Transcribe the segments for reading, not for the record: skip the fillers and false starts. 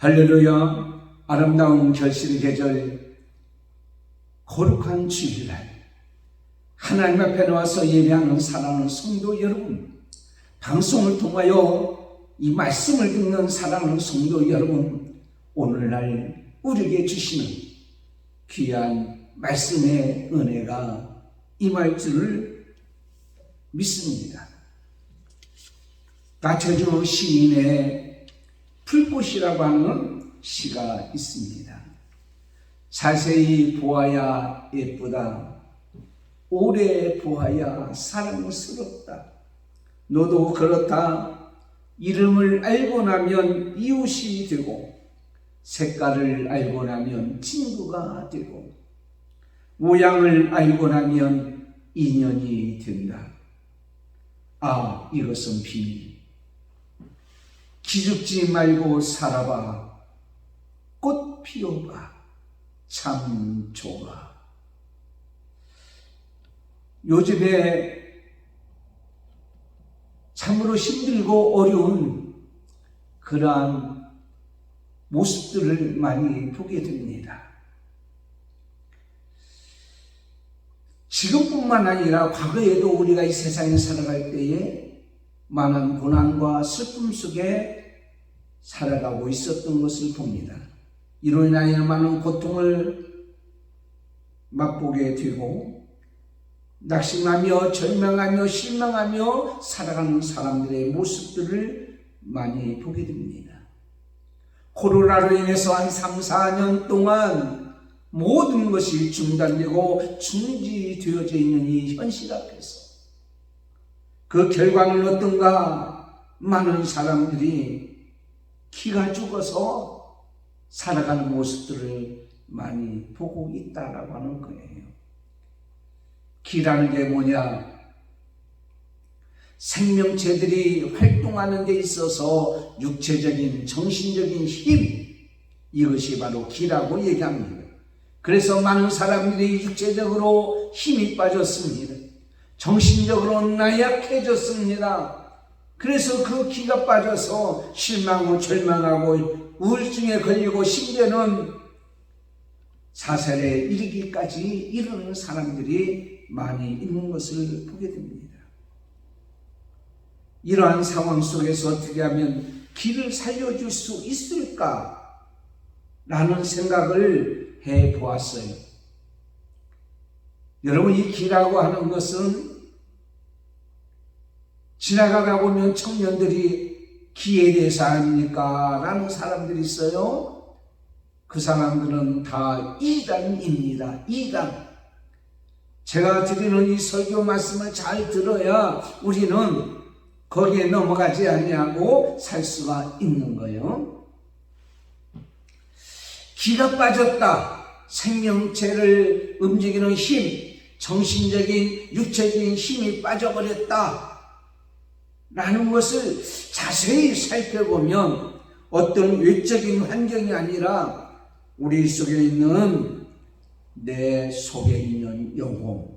할렐루야. 아름다운 결실의 계절, 거룩한 주일날 하나님 앞에 나와서 예배하는 사랑하는 성도 여러분, 방송을 통하여 이 말씀을 듣는 사랑하는 성도 여러분, 오늘날 우리에게 주시는 귀한 말씀의 은혜가 임할 줄을 믿습니다. 나처주 시인의 풀꽃이라고 하는 시가 있습니다. 자세히 보아야 예쁘다. 오래 보아야 사랑스럽다. 너도 그렇다. 이름을 알고 나면 이웃이 되고, 색깔을 알고 나면 친구가 되고, 모양을 알고 나면 인연이 된다. 아, 이것은 비밀. 기죽지 말고 살아봐. 꽃 피워봐. 참 좋아. 요즘에 참으로 힘들고 어려운 그러한 모습들을 많이 보게 됩니다. 지금뿐만 아니라 과거에도 우리가 이 세상에 살아갈 때에 많은 고난과 슬픔 속에 살아가고 있었던 것을 봅니다. 이로 인하여 많은 고통을 맛보게 되고, 낙심하며 절망하며 실망하며 살아가는 사람들의 모습들을 많이 보게 됩니다. 코로나로 인해서 한 3, 4년 동안 모든 것이 중단되고 중지되어져 있는 이 현실 앞에서 그 결과는 어떤가? 많은 사람들이 기가 죽어서 살아가는 모습들을 많이 보고 있다라고 하는 거예요. 기라는 게 뭐냐? 생명체들이 활동하는 데 있어서 육체적인, 정신적인 힘, 이것이 바로 기라고 얘기합니다. 그래서 많은 사람들이 육체적으로 힘이 빠졌습니다. 정신적으로 나약해졌습니다. 그래서 그 기가 빠져서 실망하고 절망하고 우울증에 걸리고 심지어는 사살에 이르기까지 이르는 사람들이 많이 있는 것을 보게 됩니다. 이러한 상황 속에서 어떻게 하면 기를 살려줄 수 있을까? 라는 생각을 해보았어요. 여러분, 이 기라고 하는 것은 지나가다 보면 청년들이 기에 대해서 압니까? 라는 사람들이 있어요. 그 사람들은 다 이단입니다. 이단. 제가 드리는 이 설교 말씀을 잘 들어야 우리는 거기에 넘어가지 아니하고 살 수가 있는 거예요. 기가 빠졌다. 생명체를 움직이는 힘, 정신적인, 육체적인 힘이 빠져버렸다 라는 것을 자세히 살펴보면 어떤 외적인 환경이 아니라 우리 속에 있는 내 속에 있는 영혼,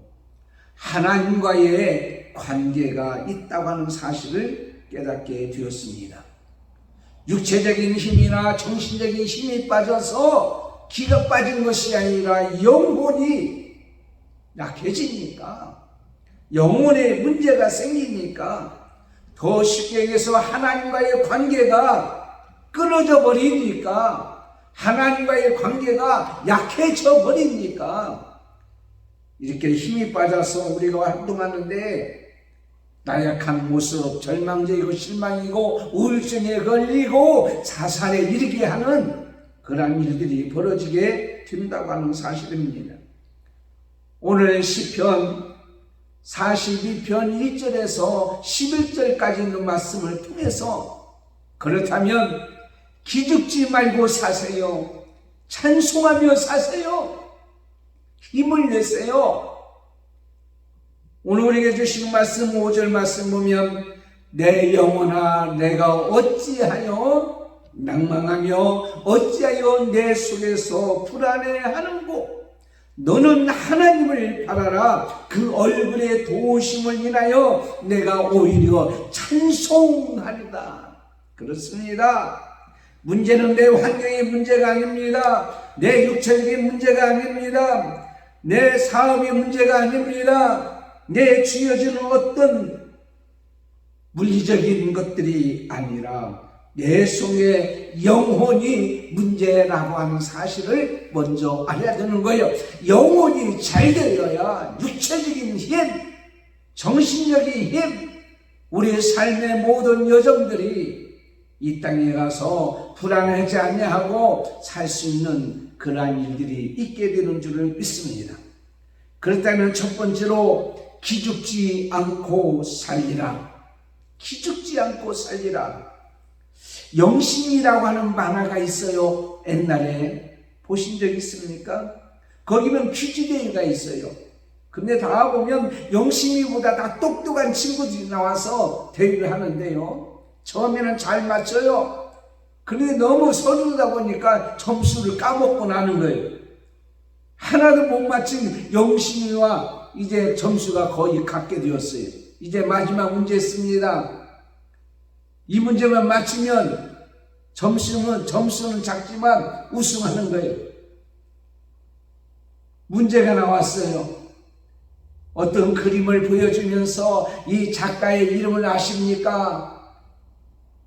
하나님과의 관계가 있다고 하는 사실을 깨닫게 되었습니다. 육체적인 힘이나 정신적인 힘이 빠져서 기가 빠진 것이 아니라 영혼이 약해지니까, 영혼에 문제가 생기니까, 더 쉽게 얘기해서 하나님과의 관계가 끊어져 버리니까, 하나님과의 관계가 약해져 버리니까 이렇게 힘이 빠져서 우리가 활동하는데 나약한 모습, 절망적이고 실망이고 우울증에 걸리고 자살에 이르게 하는 그러한 일들이 벌어지게 된다고 하는 사실입니다. 오늘 시편 42편 1절에서 11절까지 있는 말씀을 통해서 그렇다면 기죽지 말고 사세요. 찬송하며 사세요. 힘을 내세요. 오늘 우리에게 주신 말씀 5절 말씀 보면 내 영혼아 내가 어찌하여 낭망하며 어찌하여 내 속에서 불안해하는고 너는 하나님을 바라라. 그 얼굴의 도우심을 인하여 내가 오히려 찬송하리다. 그렇습니다. 문제는 내 환경이 문제가 아닙니다. 내 육체적인 문제가 아닙니다. 내 사업이 문제가 아닙니다. 내 쥐어주는 어떤 물리적인 것들이 아니라 내 속에 영혼이 문제라고 하는 사실을 먼저 알아야 되는 거예요. 영혼이 잘 되어야 육체적인 힘, 정신적인 힘, 우리 삶의 모든 여정들이 이 땅에 가서 불안하지 아니하고 살 수 있는 그러한 일들이 있게 되는 줄을 믿습니다. 그렇다면 첫 번째로 기죽지 않고 살리라. 기죽지 않고 살리라. 영심이라고 하는 만화가 있어요. 옛날에 보신 적 있습니까? 거기면 퀴즈데이가 있어요. 근데 다 보면 영심이보다 다 똑똑한 친구들이 나와서 대회를 하는데요, 처음에는 잘 맞춰요. 그런데 너무 서두르다 보니까 점수를 까먹고 나는 거예요. 하나도 못 맞힌 영심이와 이제 점수가 거의 같게 되었어요. 이제 마지막 문제 있습니다. 이 문제만 맞히면 점수는 작지만 우승하는 거예요. 문제가 나왔어요. 어떤 그림을 보여주면서 이 작가의 이름을 아십니까?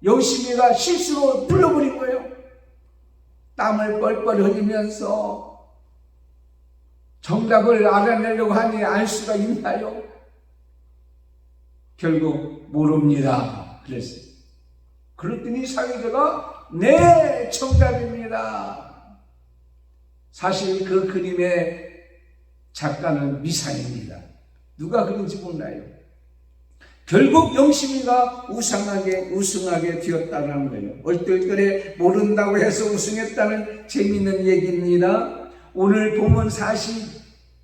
영심이가 실수로 불러버린 거예요. 땀을 뻘뻘 흘리면서 정답을 알아내려고 하니 알 수가 있나요? 결국 모릅니다. 그랬어요. 그랬더니 사회자가 네, 정답입니다. 사실 그 그림의 작가는 미상입니다. 누가 그린지 몰라요. 결국 영심이가 우승하게 되었다는 거예요. 얼떨결에 모른다고 해서 우승했다는 재미있는 얘기입니다. 오늘 본문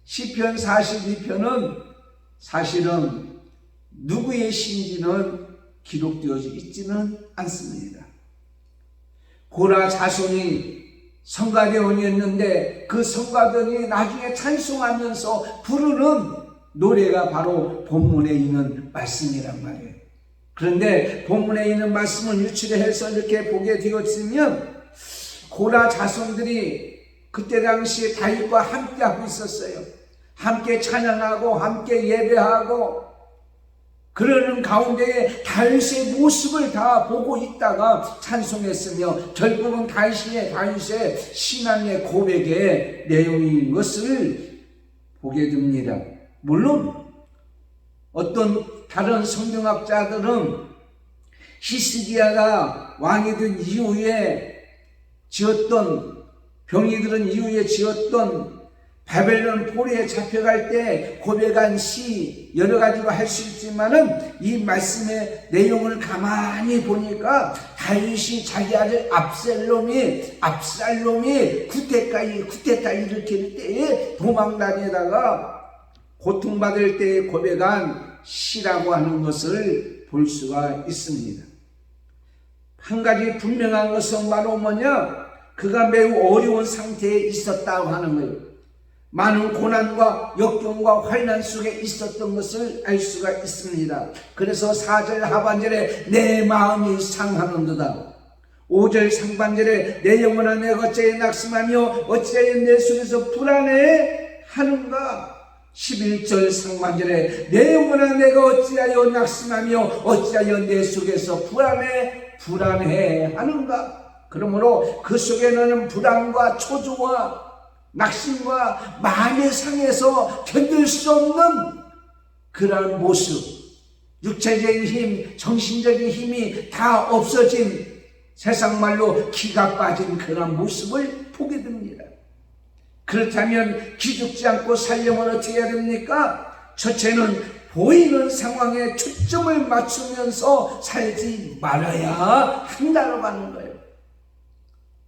시편 42편은 사실은 누구의 시인지는 기록되어져 있지는 않습니다. 고라 자손이 성가대원이었는데 그 성가대원이 나중에 찬송하면서 부르는 노래가 바로 본문에 있는 말씀이란 말이에요. 그런데 본문에 있는 말씀을 유출해서 이렇게 보게 되었으면 고라 자손들이 그때 당시에 다윗과 함께 하고 있었어요. 함께 찬양하고 함께 예배하고 그러는 가운데에 다윗의 모습을 다 보고 있다가 찬송했으며 결국은 다윗의 신앙의 고백의 내용인 것을 보게 됩니다. 물론 어떤 다른 성경학자들은 히스기야가 왕이 된 이후에 병이 들은 이후에 지었던 바벨론 포로에 잡혀갈 때 고백한 시 여러 가지로 할 수 있지만은 이 말씀의 내용을 가만히 보니까 다윗이 자기 아들 압살롬이 쿠데타 일으킬 때에 도망다니다가 고통받을 때에 고백한 시라고 하는 것을 볼 수가 있습니다. 한 가지 분명한 것은 바로 뭐냐? 그가 매우 어려운 상태에 있었다고 하는 거예요. 많은 고난과 역경과 환난 속에 있었던 것을 알 수가 있습니다. 그래서 4절 하반절에 내 마음이 상하는도다, 5절 상반절에 내 영혼아 내가 어찌하여 낙심하며 어찌하여 내 속에서 불안해 하는가, 11절 상반절에 내 영혼아 내가 어찌하여 낙심하며 어찌하여 내 속에서 불안해 하는가. 그러므로 그 속에 너는 불안과 초조와 낙심과 마음의 상에서 견딜 수 없는 그러한 모습, 육체적인 힘, 정신적인 힘이 다 없어진, 세상 말로 기가 빠진 그런 모습을 보게 됩니다. 그렇다면 기죽지 않고 살려면 어떻게 해야 됩니까? 첫째는 보이는 상황에 초점을 맞추면서 살지 말아야 한다고 하는 거예요.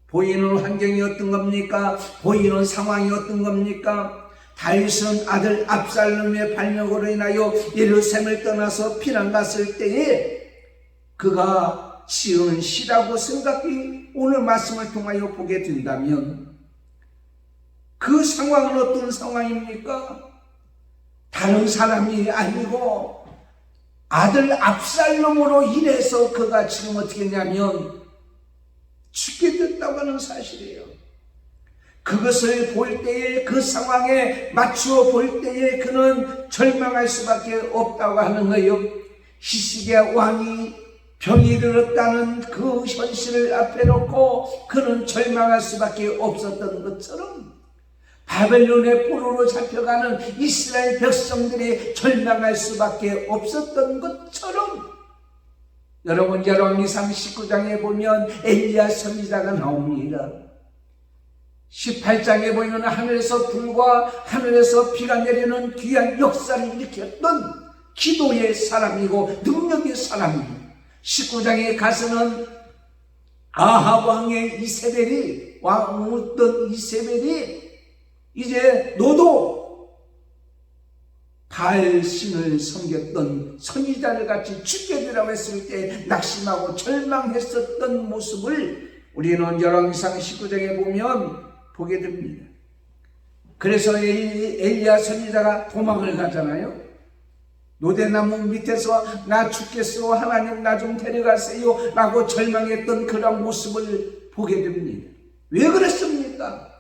보이는 환경이 어떤 겁니까? 보이는 상황이 어떤 겁니까? 다윗은 아들 압살롬의 반역으로 인하여 예루살렘을 떠나서 피난 갔을 때에 그가 지은 시라고 생각이 오늘 말씀을 통하여 보게 된다면 그 상황은 어떤 상황입니까? 다른 사람이 아니고 아들 압살롬으로 인해서 그가 지금 어떻게 했냐면 죽게 됐다고 하는 사실이에요. 그것을 볼 때에, 그 상황에 맞추어 볼 때에 그는 절망할 수밖에 없다고 하는 거예요. 히스기야 왕이 병이 들었다는 그 현실을 앞에 놓고 그는 절망할 수밖에 없었던 것처럼 바벨론의 포로로 잡혀가는 이스라엘 백성들이 절망할 수밖에 없었던 것처럼, 여러분 열왕기상 19장에 보면 엘리야 선지자가 나옵니다. 18장에 보면 하늘에서 불과 하늘에서 비가 내리는 귀한 역사를 일으켰던 기도의 사람이고 능력의 사람입니다. 19장에 가서는 아합 왕의 이세벨이, 왕이었던 이세벨이 이제 너도 바알 신을 섬겼던 선지자를 같이 죽게 되라고 했을 때 낙심하고 절망했었던 모습을 우리는 열왕기상 19장에 보면 보게 됩니다. 그래서 엘리야 선지자가 도망을 가잖아요. 노대나무 밑에서 나 죽겠소, 하나님 나 좀 데려가세요 라고 절망했던 그런 모습을 보게 됩니다. 왜 그랬습니까?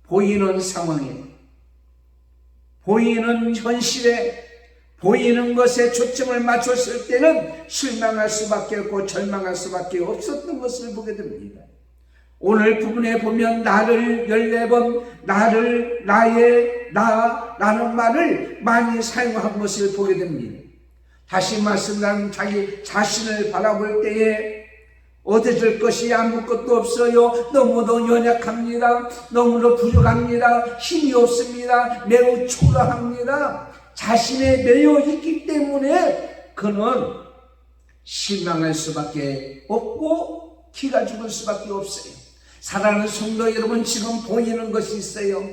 보이는 상황에, 보이는 현실에, 보이는 것에 초점을 맞췄을 때는 실망할 수밖에 없고 절망할 수밖에 없었던 것을 보게 됩니다. 오늘 부분에 보면 나를 14번, 나를, 나의, 나라는 말을 많이 사용한 것을 보게 됩니다. 다시 말씀드리면 자기 자신을 바라볼 때에 얻어질 것이 아무것도 없어요. 너무도 연약합니다. 너무도 부족합니다. 힘이 없습니다. 매우 초라합니다. 자신에 매여 있기 때문에 그는 실망할 수밖에 없고 기가 죽을 수밖에 없어요. 사랑하는 성도 여러분, 지금 보이는 것이 있어요.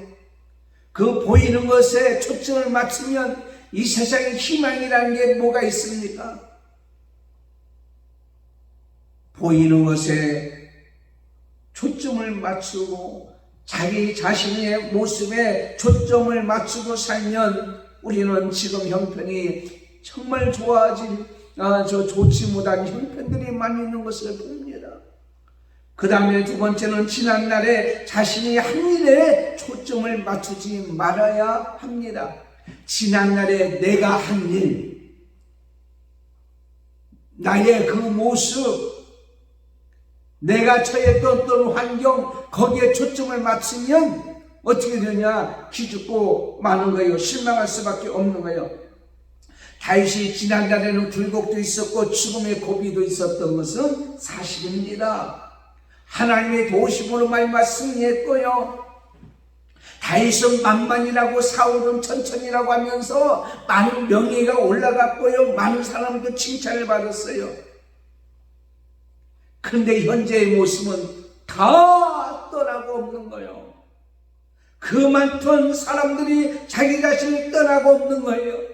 그 보이는 것에 초점을 맞추면 이 세상에 희망이라는 게 뭐가 있습니까? 보이는 것에 초점을 맞추고 자기 자신의 모습에 초점을 맞추고 살면 우리는 지금 형편이 정말 좋지 못한 형편들이 많이 있는 것을 봅니다. 그 다음에 두 번째는 지난날에 자신이 한 일에 초점을 맞추지 말아야 합니다. 지난날에 내가 한 일, 나의 그 모습, 내가 처했던 어떤 환경, 거기에 초점을 맞추면 어떻게 되냐? 기죽고 마는 거예요. 실망할 수밖에 없는 거예요. 다윗이 지난날에는 굴곡도 있었고 죽음의 고비도 있었던 것은 사실입니다. 하나님의 도우심으로 말미암아 승리했고요. 다윗은 만만이라고, 사울은 천천히라고 하면서 많은 명예가 올라갔고요. 많은 사람도 칭찬을 받았어요. 그런데 현재의 모습은 다 떠나고 없는 거예요. 그 많던 사람들이 자기 자신을 떠나고 없는 거예요.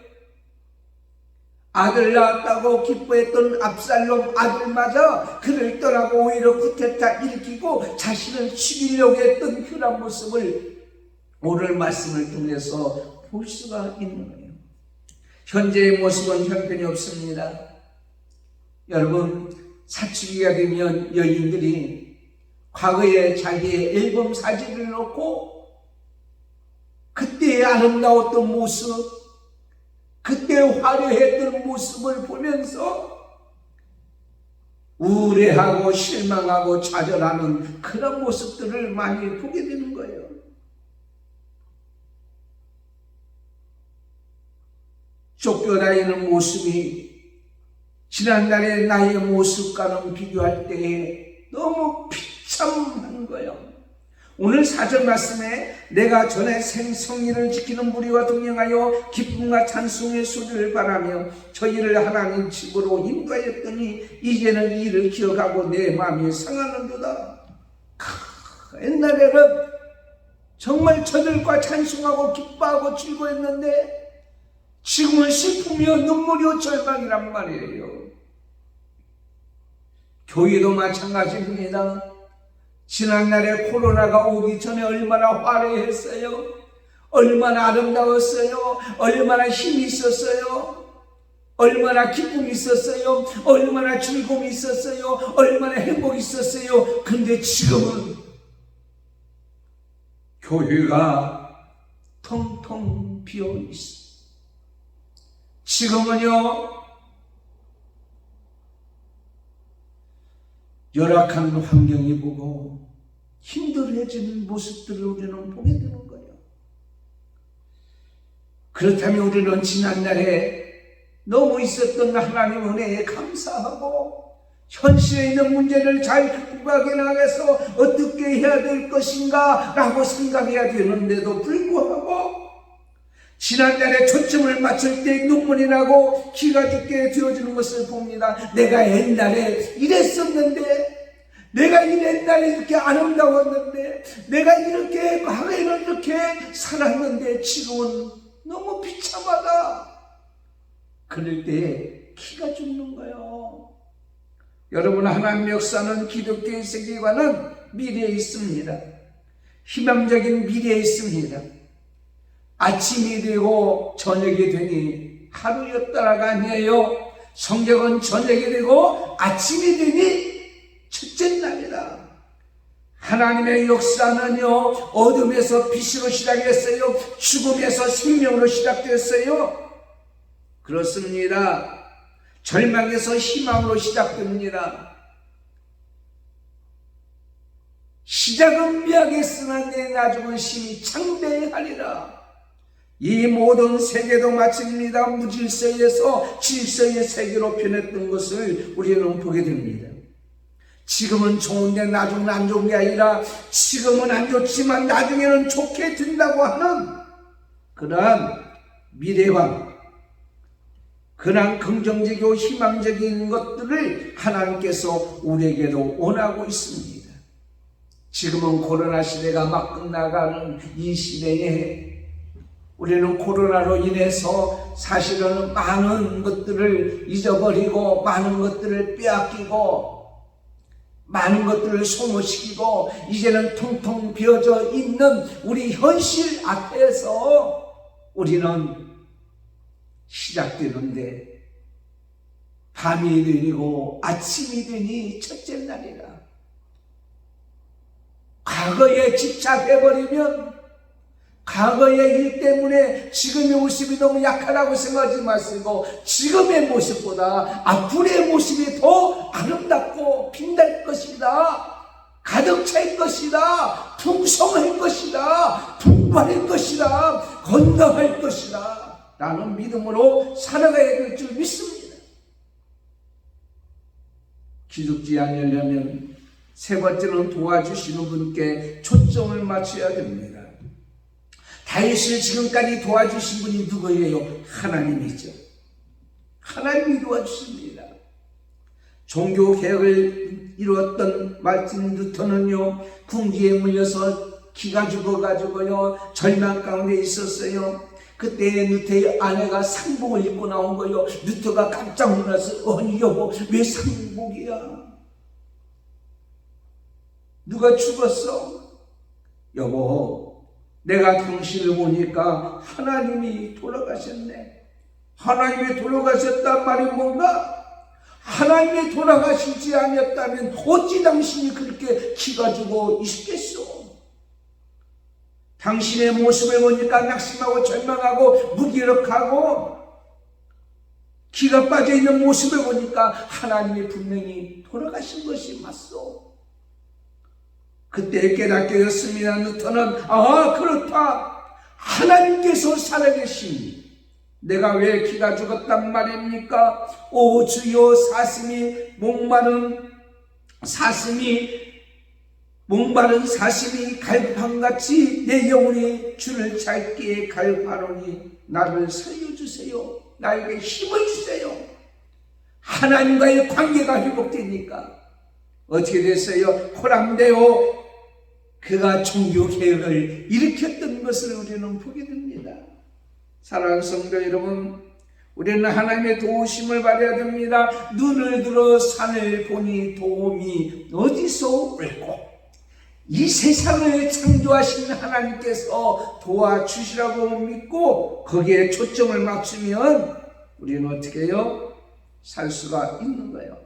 아들 낳았다고 기뻐했던 압살롬 아들마저 그를 떠나고 오히려 쿠데타 일으키고 자신을 죽이려고 했던 그런 모습을 오늘 말씀을 통해서 볼 수가 있는 거예요. 현재의 모습은 형편이 없습니다. 여러분, 사춘기가 되면 여인들이 과거에 자기의 앨범 사진을 놓고 그때의 아름다웠던 모습, 그때 화려했던 모습을 보면서 우울해하고 실망하고 좌절하는 그런 모습들을 많이 보게 되는 거예요. 쫓겨다니는 모습이 지난날의 나의 모습과는 비교할 때에 너무 비참한 거예요. 오늘 4절 말씀에 내가 전에 생성일을 지키는 무리와 동행하여 기쁨과 찬송의 소리를 바라며 저희를 하나님 집으로 인도하였더니 이제는 이를 기억하고 내 마음이 상하는도다. 옛날에는 정말 저들과 찬송하고 기뻐하고 즐거웠는데 지금은 슬픔이요 눈물이요 절망이란 말이에요. 교회도 마찬가지입니다. 지난날에 코로나가 오기 전에 얼마나 화려했어요. 얼마나 아름다웠어요. 얼마나 힘이 있었어요. 얼마나 기쁨이 있었어요. 얼마나 즐거움이 있었어요. 얼마나 행복이 있었어요. 근데 지금은 교회가 텅텅 비어 있어. 지금은요, 열악한 환경이 보고 힘들어지는 모습들을 우리는 보게 되는 거예요. 그렇다면 우리는 지난날에 너무 있었던 하나님 은혜에 감사하고 현실에 있는 문제를 잘 극복하게 나가서 어떻게 해야 될 것인가 라고 생각해야 되는데도 불구하고 지난날에 초점을 맞출 때 눈물이 나고 기가 죽게 되어지는 것을 봅니다. 내가 옛날에 이랬었는데, 내가 옛날에 이렇게 아름다웠는데, 내가 이렇게 과거에는 이렇게 살았는데 지금은 너무 비참하다. 그럴 때 기가 죽는 거예요. 여러분, 하나님의 역사는 기독교의 세계관은 미래에 있습니다. 희망적인 미래에 있습니다. 아침이 되고 저녁이 되니 하루였다가 아니에요. 성경은 저녁이 되고 아침이 되니 첫째 날이다. 하나님의 역사는요, 어둠에서 빛으로 시작했어요. 죽음에서 생명으로 시작됐어요. 그렇습니다. 절망에서 희망으로 시작됩니다. 시작은 미약했으나 내 나중은 심히 창대하리라. 이 모든 세계도 마칩니다. 무질서에서 질서의 세계로 변했던 것을 우리는 보게 됩니다. 지금은 좋은데 나중은 안 좋은 게 아니라 지금은 안 좋지만 나중에는 좋게 된다고 하는 그러한 미래관, 그러한 긍정적이고 희망적인 것들을 하나님께서 우리에게도 원하고 있습니다. 지금은 코로나 시대가 막 끝나가는 이 시대에 우리는 코로나로 인해서 사실은 많은 것들을 잊어버리고 많은 것들을 빼앗기고 많은 것들을 소모시키고 이제는 텅텅 비어져 있는 우리 현실 앞에서 우리는 시작되는데 밤이 되고 아침이 되니 첫째 날이라. 과거에 집착해버리면 과거의 일 때문에 지금의 모습이 너무 약하다고 생각하지 마시고 지금의 모습보다 앞으로의 모습이 더 아름답고 빛날 것이다. 가득 찰 것이다. 풍성할 것이다. 풍부할 것이다. 건강할 것이다. 라는 믿음으로 살아가야 될 줄 믿습니다. 기죽지 않으려면 세 번째는 도와주시는 분께 초점을 맞춰야 됩니다. 다윗을 지금까지 도와주신 분이 누구예요? 하나님이죠. 하나님이 도와주십니다. 종교개혁을 이루었던 마틴 루터는요, 궁지에 물려서 기가 죽어가지고요, 절망 가운데 있었어요. 그때 루터의 아내가 상복을 입고 나온 거예요. 루터가 깜짝 놀라서, 아니 여보, 왜 상복이야? 누가 죽었어? 여보, 내가 당신을 보니까 하나님이 돌아가셨네. 하나님이 돌아가셨단 말이 뭔가? 하나님이 돌아가시지 않았다면 어찌 당신이 그렇게 기가 죽어 있겠소? 당신의 모습을 보니까 낙심하고 절망하고 무기력하고 기가 빠져있는 모습을 보니까 하나님이 분명히 돌아가신 것이 맞소. 그때 깨닫게 되었습니다. 루터는 그렇다. 하나님께서 살아계시니 내가 왜 기가 죽었단 말입니까? 오 주여, 목마른 사슴이 갈팡같이 내 영혼이 주를 찾기에 갈팡하노니 나를 살려주세요. 나에게 힘을 주세요. 하나님과의 관계가 회복되니까 어떻게 됐어요? 호람되어 그가 종교개혁을 일으켰던 것을 우리는 보게 됩니다. 사랑하는 성도 여러분, 우리는 하나님의 도우심을 받아야 됩니다. 눈을 들어 산을 보니 도움이 어디서 올고, 이 세상을 창조하신 하나님께서 도와주시라고 믿고 거기에 초점을 맞추면 우리는 어떻게 해요? 살 수가 있는 거예요.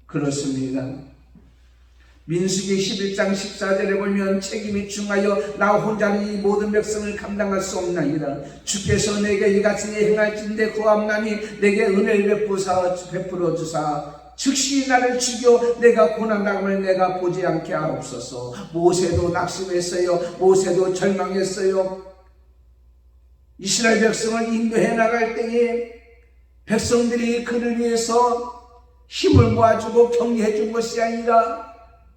그렇습니다. 민수기 11장 14절에 보면 책임이 중하여 나 혼자는 이 모든 백성을 감당할 수 없나이다. 주께서 내게 이같이 행할진대 구함나니 내게 은혜를 베풀어 주사 즉시 나를 죽여 내가 고난당함을 내가 보지 않게 하옵소서. 모세도 낙심했어요. 모세도 절망했어요. 이스라엘 백성을 인도해 나갈 때에 백성들이 그를 위해서 힘을 모아주고 격려해 준 것이 아니라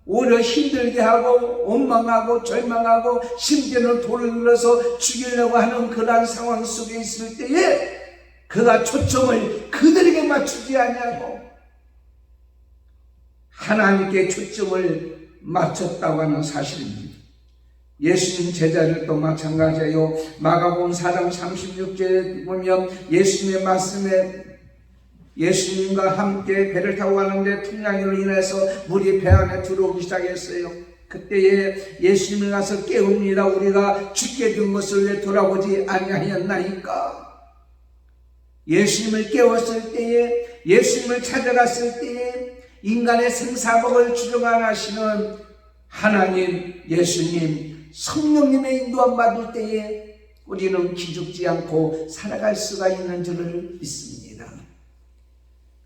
오히려 힘들게 하고 원망하고 절망하고 심지어는 돌을 눌러서 죽이려고 하는 그러한 상황 속에 있을 때에 그가 초점을 그들에게 맞추지 아니하고 하나님께 초점을 맞췄다고 하는 사실입니다. 예수님 제자들도 마찬가지예요. 마가복음 4장 36절에 보면 예수님의 말씀에 예수님과 함께 배를 타고 가는데 풍랑으로 인해서 물이 배 안에 들어오기 시작했어요. 그때에 예수님이 가서 깨웁니다. 우리가 죽게 된 것을 왜 돌아보지 아니하였나이까. 예수님을 깨웠을 때에 예수님을 찾아갔을 때에 인간의 생사복을 주장하시는 하나님 예수님 성령님의 인도함 받을 때에 우리는 기죽지 않고 살아갈 수가 있는 줄을 믿습니다.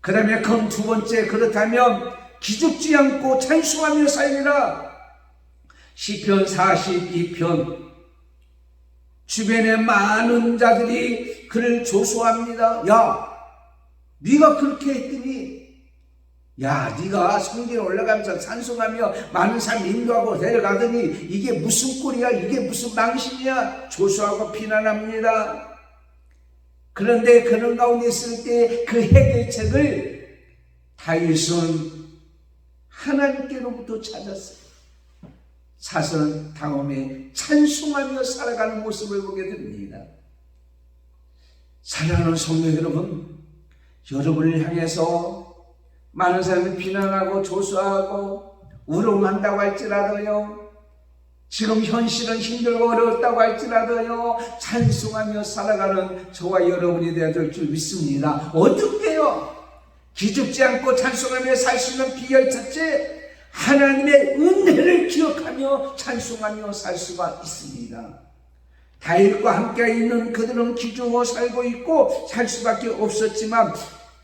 그 다음에 그럼 두 번째, 그렇다면 기죽지 않고 찬송하며 살리라. 시편 42편 주변에 많은 자들이 그를 조소합니다. 야, 네가 그렇게 했더니, 야, 네가 성전에 올라가면서 찬송하며 많은 사람 인도하고 데려가더니 이게 무슨 꼴이야, 이게 무슨 망신이야, 조소하고 비난합니다. 그런데 그런 가운데 있을 때 그 해결책을 다윗은 하나님께로부터 찾았어요. 사슬 다음에 찬송하며 살아가는 모습을 보게 됩니다. 사랑하는 성도 여러분, 여러분을 향해서 많은 사람이 비난하고 조소하고 우롱한다고 할지라도요, 지금 현실은 힘들고 어렵다고 할지라도요, 찬송하며 살아가는 저와 여러분이 되어야 될 줄 믿습니다. 어떻게요? 기죽지 않고 찬송하며 살 수 있는 비결 첫째, 하나님의 은혜를 기억하며 찬송하며 살 수가 있습니다. 다윗과 함께 있는 그들은 기죽어 살고 있고 살 수밖에 없었지만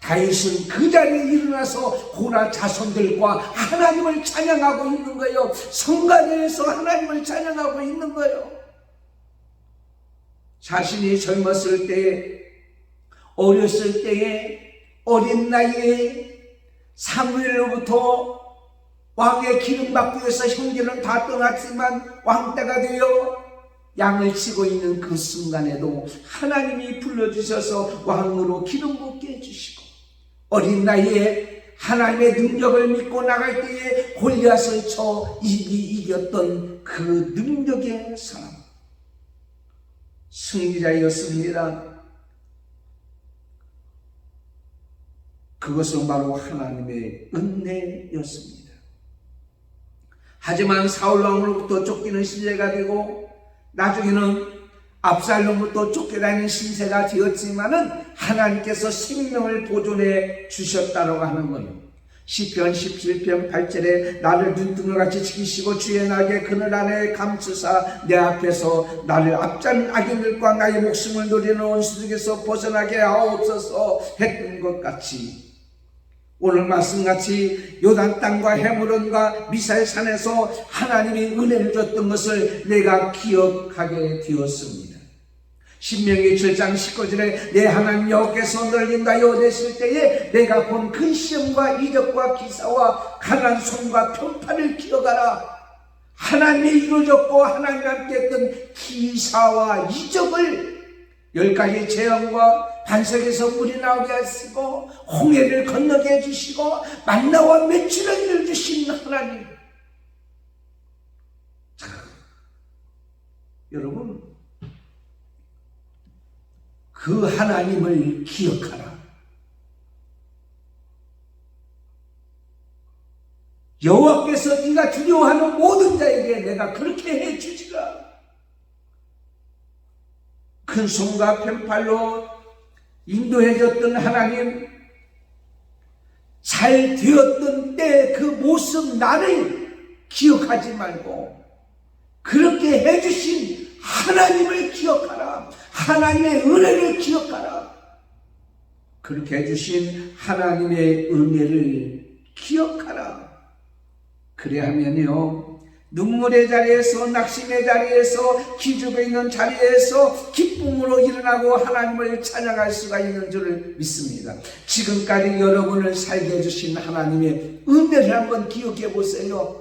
다윗은 그 자리에 일어나서 고라 자손들과 하나님을 찬양하고 있는 거예요. 성가대에서 하나님을 찬양하고 있는 거예요. 자신이 젊었을 때, 어렸을 때에, 어린 나이에 사무엘로부터 왕의 기름 받기 위해서 형제는 다 떠났지만 왕따가 되어 양을 치고 있는 그 순간에도 하나님이 불러주셔서 왕으로 기름 붓게 해주시고, 어린 나이에 하나님의 능력을 믿고 나갈 때에 골리앗을 쳐 이겼던 그 능력의 사람, 승리자였습니다. 그것은 바로 하나님의 은혜였습니다. 하지만 사울 왕으로부터 쫓기는 신세가 되고 나중에는 압살롬부터 쫓겨다니는 신세가 되었지만은 하나님께서 생명을 보존해 주셨다고 하는 거예요. 시편 17편 8절에 나를 눈등을같이 지키시고 주의 날개 그늘 안에 감추사 내 앞에서 나를 앞잡는 악인들과 나의 목숨을 노리는 원수들에게서 벗어나게 하옵소서 했던 것 같이, 오늘 말씀같이 요단 땅과 헤므론과 미사엘 산에서 하나님이 은혜를 줬던 것을 내가 기억하게 되었습니다. 신명기 7장 19절에 내 하나님 여호와께서 널 인도하여 내실 때에 내가 본 큰 시험과 이적과 기사와 강한 손과 편파를 기억하라. 하나님이 이루어졌고 하나님과 함께 했던 기사와 이적을 10가지 재앙과 반석에서 물이 나오게 하시고 홍해를 건너게 해주시고 만나와 맺히는 주신 하나님. 자, 여러분, 그 하나님을 기억하라. 여호와께서 네가 두려워하는 모든 자에게 내가 그렇게 해주지라. 큰 손과 편팔로 인도해줬던 하나님, 잘 되었던 때 그 모습 나를 기억하지 말고 그렇게 해주신 하나님을 기억하라. 하나님의 은혜를 기억하라. 그렇게 해주신 하나님의 은혜를 기억하라. 그래야면요, 눈물의 자리에서, 낙심의 자리에서, 기죽어 있는 자리에서 기쁨으로 일어나고 하나님을 찬양할 수가 있는 줄을 믿습니다. 지금까지 여러분을 살게 해주신 하나님의 은혜를 한번 기억해 보세요.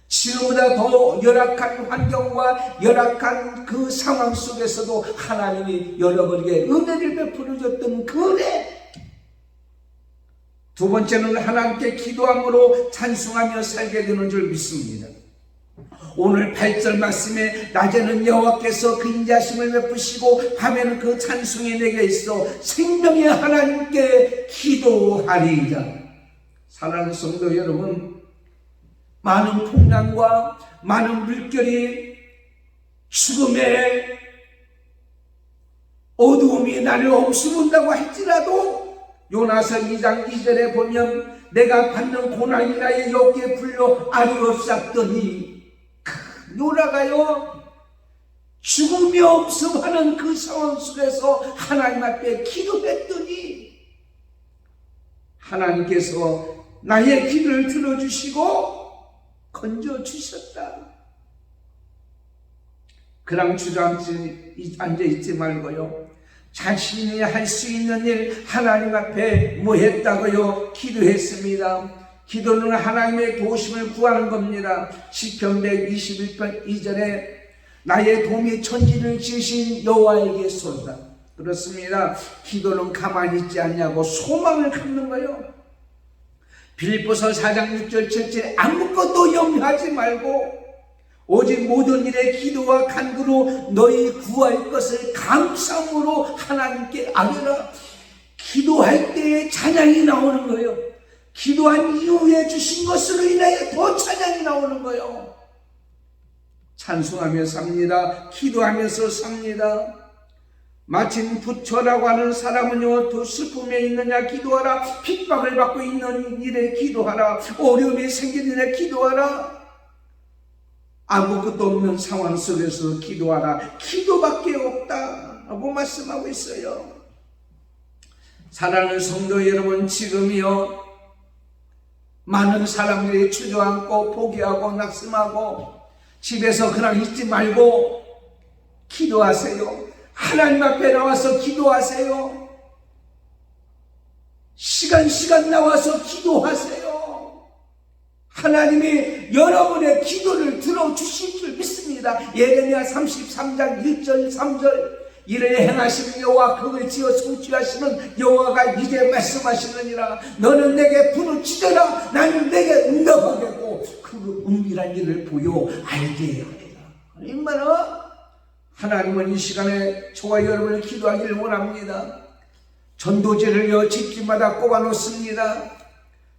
지금보다 더 열악한 환경과 열악한 그 상황 속에서도 하나님이 여러분에게 은혜를 베풀어 줬던 그 은혜. 두 번째는 하나님께 기도함으로 찬송하며 살게 되는 줄 믿습니다. 오늘 8절 말씀에 낮에는 여호와께서 그 인자심을 베푸시고 밤에는 그 찬송이 내게 있어 생명의 하나님께 기도하리이다. 사랑하는 성도 여러분, 많은 풍랑과 많은 물결이 죽음의 어두움이 나를 엄습한다고 할지라도 요나서 2장 2절에 보면 내가 받는 고난이 나의 어깨에 풀려 알이 없었더니 요나가요 죽음이 엄습하는 그 상황 속에서 하나님 앞에 기도했더니 하나님께서 나의 기도를 들어주시고 건져주셨다. 그냥 주저앉지 앉아있지 말고요, 자신이 할 수 있는 일 하나님 앞에 뭐 했다고요? 기도했습니다. 기도는 하나님의 도우심을 구하는 겁니다. 시편 121편 2절에 나의 도움이 천지를 지으신 여호와에게소이다. 그렇습니다. 기도는 가만히 있지 않냐고 소망을 갖는 거예요. 빌립보서 4장 6절 7절에 아무것도 염려하지 말고 오직 모든 일에 기도와 간구로 너희 구할 것을 감사함으로 하나님께 아뢰라. 기도할 때에 찬양이 나오는 거예요. 기도한 이후에 주신 것으로 인하여 더 찬양이 나오는 거예요. 찬송하며 삽니다. 기도하면서 삽니다. 마침 부처라고 하는 사람은요, 더 슬픔에 있느냐 기도하라. 핍박을 받고 있는 일에 기도하라. 어려움이 생긴 일에 기도하라. 아무것도 없는 상황 속에서 기도하라. 기도밖에 없다 라고 말씀하고 있어요. 사랑하는 성도 여러분, 지금이요 많은 사람들이 주저앉고 포기하고 낙심하고 집에서 그냥 있지 말고 기도하세요. 하나님 앞에 나와서 기도하세요. 시간 나와서 기도하세요. 하나님이 여러분의 기도를 들어주실 줄 믿습니다. 예레미야 33장 1절 3절 이를 행하시는 여호와 그를 지어 성취하시는 여호와가 이제 말씀하시느니라. 너는 내게 부르짖어라. 나는 내게 응답하겠고 그 은밀한 일을 보여 알게 하리라. 얼마나 하나님은 이 시간에 저와 여러분을 기도하기를 원합니다. 전도지를요 집집마다 꼽아놓습니다.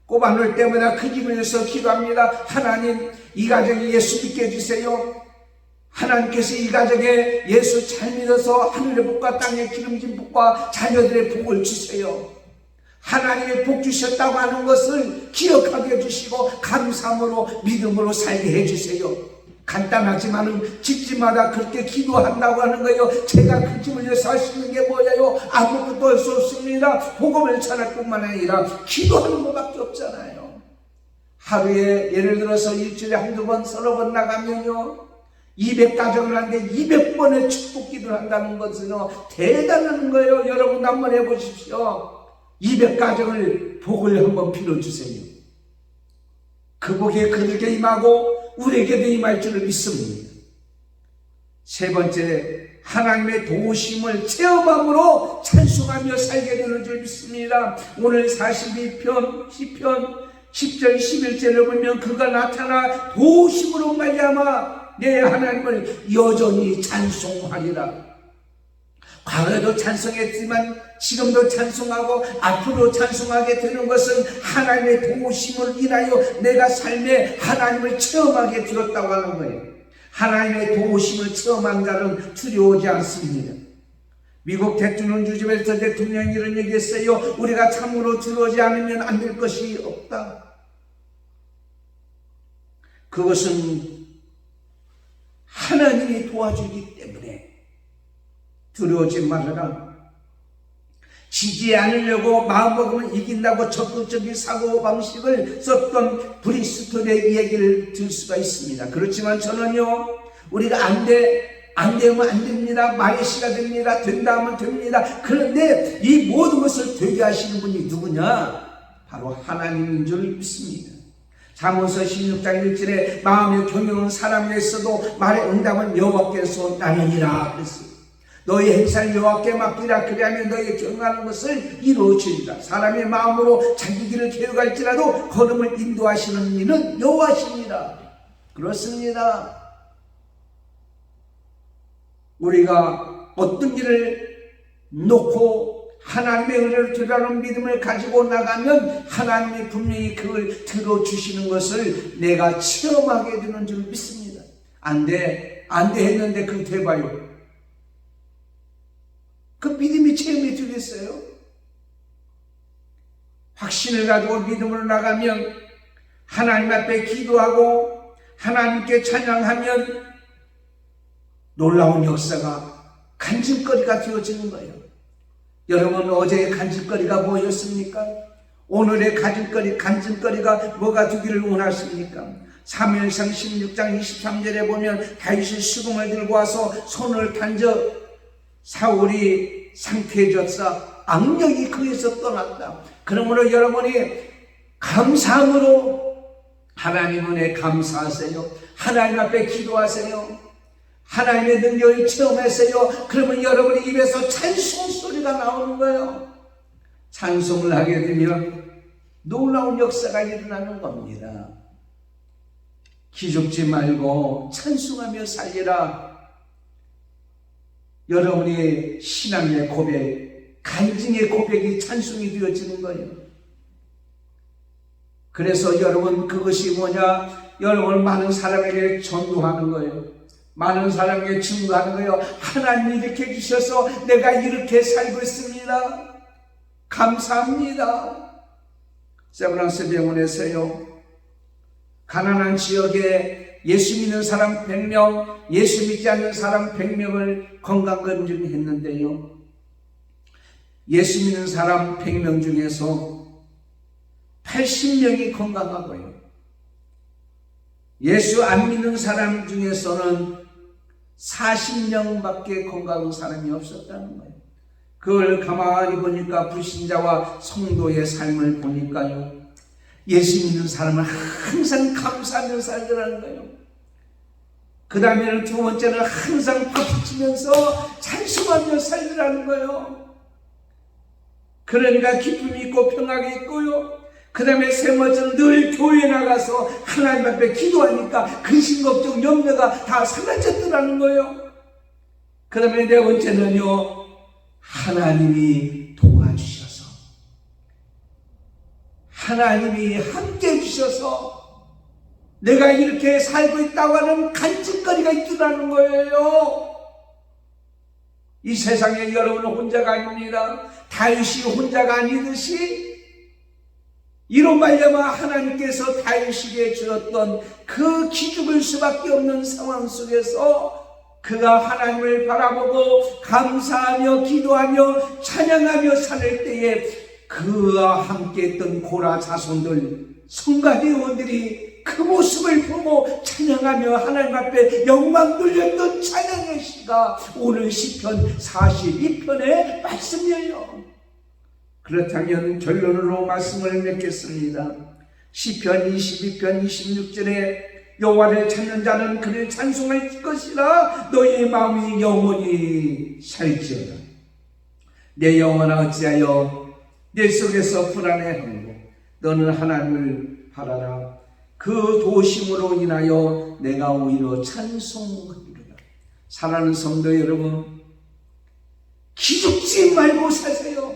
꼽아놓을 때마다 그 집을 위해서 기도합니다. 하나님, 이 가정이 예수 믿게 해주세요. 하나님께서 이 가정에 예수 잘 믿어서 하늘의 복과 땅의 기름진 복과 자녀들의 복을 주세요. 하나님의 복 주셨다고 하는 것을 기억하게 해주시고 감사함으로 믿음으로 살게 해주세요. 간단하지만은 집집마다 그렇게 기도한다고 하는 거예요. 제가 그 집을 위해서 할 수 있는 게 뭐예요? 아무것도 할 수 없습니다. 복음을 전할 뿐만 아니라 기도하는 것밖에 없잖아요. 하루에 예를 들어서 일주일에 한두 번 서너 번 나가면요 200가정을 하는데 200번의 축복 기도를 한다는 것은 대단한 거예요. 여러분 한번 해보십시오. 200가정을 복을 한번 빌어주세요. 그 복이 그들에게 임하고 우리에게도 임할 줄을 믿습니다. 세 번째, 하나님의 도우심을 체험함으로 찬송하며 살게 되는 줄 믿습니다. 오늘 42편 시편 10절 11절을 보면 그가 나타나 도우심으로 말미암아 내 하나님을 여전히 찬송하리라. 과거에도 찬송했지만 지금도 찬송하고 앞으로 찬송하게 되는 것은 하나님의 도우심을 인하여 내가 삶에 하나님을 체험하게 되었다고 하는 거예요. 하나님의 도우심을 체험한 자는 두려워하지 않습니다. 미국 대통령 주집에서 대통령이 이런 얘기했어요. 우리가 참으로 들어오지 않으면 안 될 것이 없다. 그것은 하나님이 도와주기 때문에 두려워지 말아라. 지지 않으려고 마음먹으면 이긴다고 적극적인 사고방식을 썼던 브리스톨의 얘기를 들 수가 있습니다. 그렇지만 저는요, 우리가 안 되면 안 됩니다. 말시가 됩니다. 된다 하면 됩니다. 그런데 이 모든 것을 되게 하시는 분이 누구냐? 바로 하나님인 줄 믿습니다. 잠언서 16장 1절에 마음의 경영은 사람에게 있어도 말의 응답은 여호와께서 나느니라 그랬어요. 너희 행사를 여호와께 맡기라. 그리하면 너희 경영하는 것을 이루어지리라. 사람의 마음으로 자기 길을 계획할지라도 걸음을 인도하시는 이는 여호와시니라. 그렇습니다. 우리가 어떤 일을 놓고 하나님의 은혜를 드러나는 믿음을 가지고 나가면 하나님이 분명히 그걸 들어주시는 것을 내가 체험하게 되는 줄 믿습니다. 안 돼 했는데 그거 돼봐요. 그 믿음이 체험이 되겠어요? 확신을 가지고 믿음으로 나가면 하나님 앞에 기도하고 하나님께 찬양하면 놀라운 역사가 간증거리가 되어지는 거예요. 여러분, 어제의 간증거리가 뭐였습니까? 오늘의 간증거리가 뭐가 되기를 원하십니까? 사무엘상 16장 23절에 보면 다윗이 수금을 들고 와서 손을 던져 사울이 상쾌해졌어. 악력이 그에서 떠났다. 그러므로 여러분이 감사함으로 하나님 은혜 감사하세요. 하나님 앞에 기도하세요. 하나님의 능력을 체험하세요. 그러면 여러분의 입에서 찬송 소리가 나오는 거예요. 찬송을 하게 되면 놀라운 역사가 일어나는 겁니다. 기죽지 말고 찬송하며 살리라. 여러분의 신앙의 고백, 간증의 고백이 찬송이 되어지는 거예요. 그래서 여러분, 그것이 뭐냐? 여러분, 많은 사람에게 전도하는 거예요. 많은 사람에게 증거하는 거예요. 하나님이 이렇게 해주셔서 내가 이렇게 살고 있습니다. 감사합니다. 세브란스 병원에서요, 가난한 지역에 예수 믿는 사람 100명, 예수 믿지 않는 사람 100명을 건강검진했는데요, 예수 믿는 사람 100명 중에서 80명이 건강하고요, 예수 안 믿는 사람 중에서는 40명밖에 건강한 사람이 없었다는 거예요. 그걸 가만히 보니까 불신자와 성도의 삶을 보니까요, 예수 믿는 사람은 항상 감사하며 살더라는 거예요. 그 다음에는 두 번째는 항상 박수치면서 찬송하며 살더라는 거예요. 그러니까 기쁨이 있고 평화가 있고요. 그 다음에 세 번째는 늘 교회에 나가서 하나님 앞에 기도하니까 근심, 걱정, 염려가 다 사라졌더라는 거예요. 그 다음에 네 번째는요, 하나님이 도와주셔서, 하나님이 함께 해주셔서 내가 이렇게 살고 있다고 하는 간증거리가 있더라는 거예요. 이 세상에 여러분은 혼자가 아닙니다. 다윗이 혼자가 아니듯이 이로 말미암아 하나님께서 다윗에게 주었던 그 기죽을 수밖에 없는 상황 속에서 그가 하나님을 바라보고 감사하며 기도하며 찬양하며 살 때에 그와 함께 했던 고라 자손들, 성가대원들이 그 모습을 보고 찬양하며 하나님 앞에 영광 돌렸던 찬양의 시가 오늘 시편 42편의 말씀이에요. 그렇다면 결론으로 말씀을 맺겠습니다. 시편 22편 26절에 여호와를 찾는 자는 그를 찬송할 것이라. 너희의 마음이 영원히 살지어다. 내 영혼아 어찌하여 내 속에서 불안해하고 너는 하나님을 바라라. 그 도심으로 인하여 내가 오히려 찬송하리로다. 사랑하는 성도 여러분, 기죽지 말고 사세요.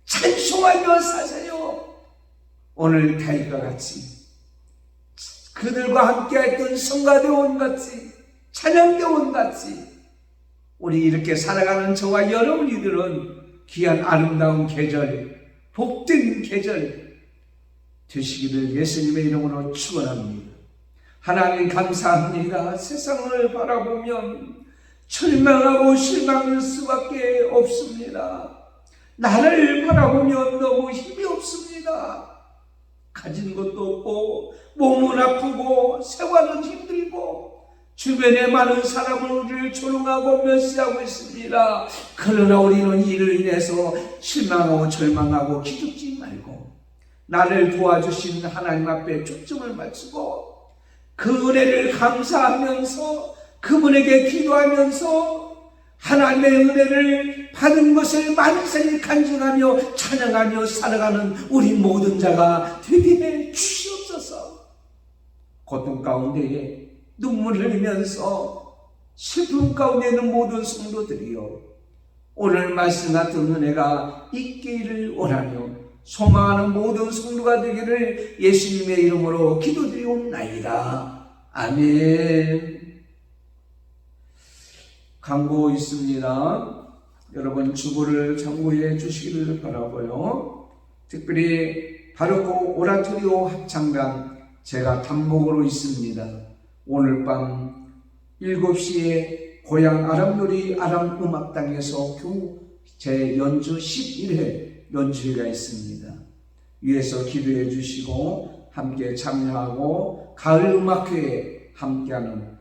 찬송하며 사세요. 오늘 다윗과 같이, 그들과 함께 했던 성가대원 같이, 찬양대원 같이 우리 이렇게 살아가는 저와 여러분이들은 귀한 아름다운 계절, 복된 계절 되시기를 예수님의 이름으로 축원합니다. 하나님 감사합니다. 세상을 바라보면 절망하고 실망할 수밖에 없습니다. 나를 바라보면 너무 힘이 없습니다. 가진 것도 없고 몸은 아프고 생활은 힘들고 주변에 많은 사람은 우리를 조롱하고 멸시하고 있습니다. 그러나 우리는 이를 인해서 실망하고 절망하고 기죽지 말고 나를 도와주신 하나님 앞에 초점을 맞추고 그 은혜를 감사하면서 그분에게 기도하면서 하나님의 은혜를 받은 것을 만세히 간증하며 찬양하며 살아가는 우리 모든 자가 되게 해 주시옵소서. 고통 가운데에 눈물을 흘리면서 슬픔 가운데 있는 모든 성도들이요, 오늘 말씀 같은 은혜가 있기를 원하며 소망하는 모든 성도가 되기를 예수님의 이름으로 기도드리옵나이다. 아멘. 광고 있습니다. 여러분 주보를 참고해 주시기를 바라고요. 특별히 바르고 오라토리오 합창단 제가 단목으로 있습니다. 오늘 밤 7시에 고향 아람놀이 아람음악당에서 제 연주 11회 연주회가 있습니다. 위에서 기도해 주시고 함께 참여하고 가을음악회에 함께하는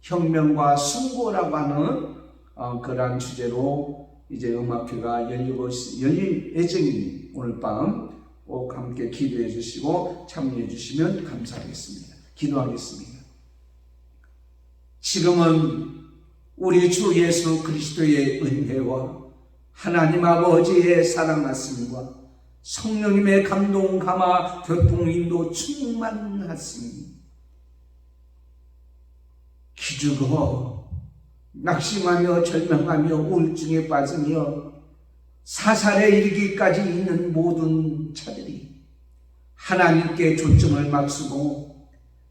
혁명과 숭고라고 하는 그러한 주제로 이제 음악회가 열릴 예정입니다. 오늘 밤 꼭 함께 기도해 주시고 참여해 주시면 감사하겠습니다. 기도하겠습니다. 지금은 우리 주 예수 그리스도의 은혜와 하나님 아버지의 사랑 말씀과 성령님의 감동 감화 교통 인도 충만하시니 기죽어 낙심하며 절망하며 우울증에 빠지며 사살에 이르기까지 있는 모든 자들이 하나님께 초점을 맞추고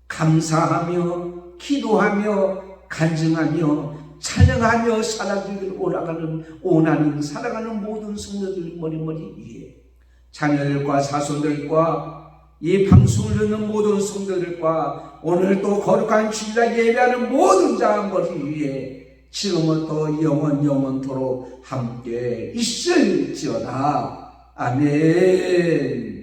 감사하며 기도하며 간증하며 찬양하며 살아가기를 원하는 살아가는 모든 성도들 머리머리 위에 자녀들과 사손들과 이 방송을 듣는 모든 성도들과 오늘 또 거룩한 주일날 예배하는 모든 자 머리 위에 지금부터 영원토록 함께 있을지어다. 아멘.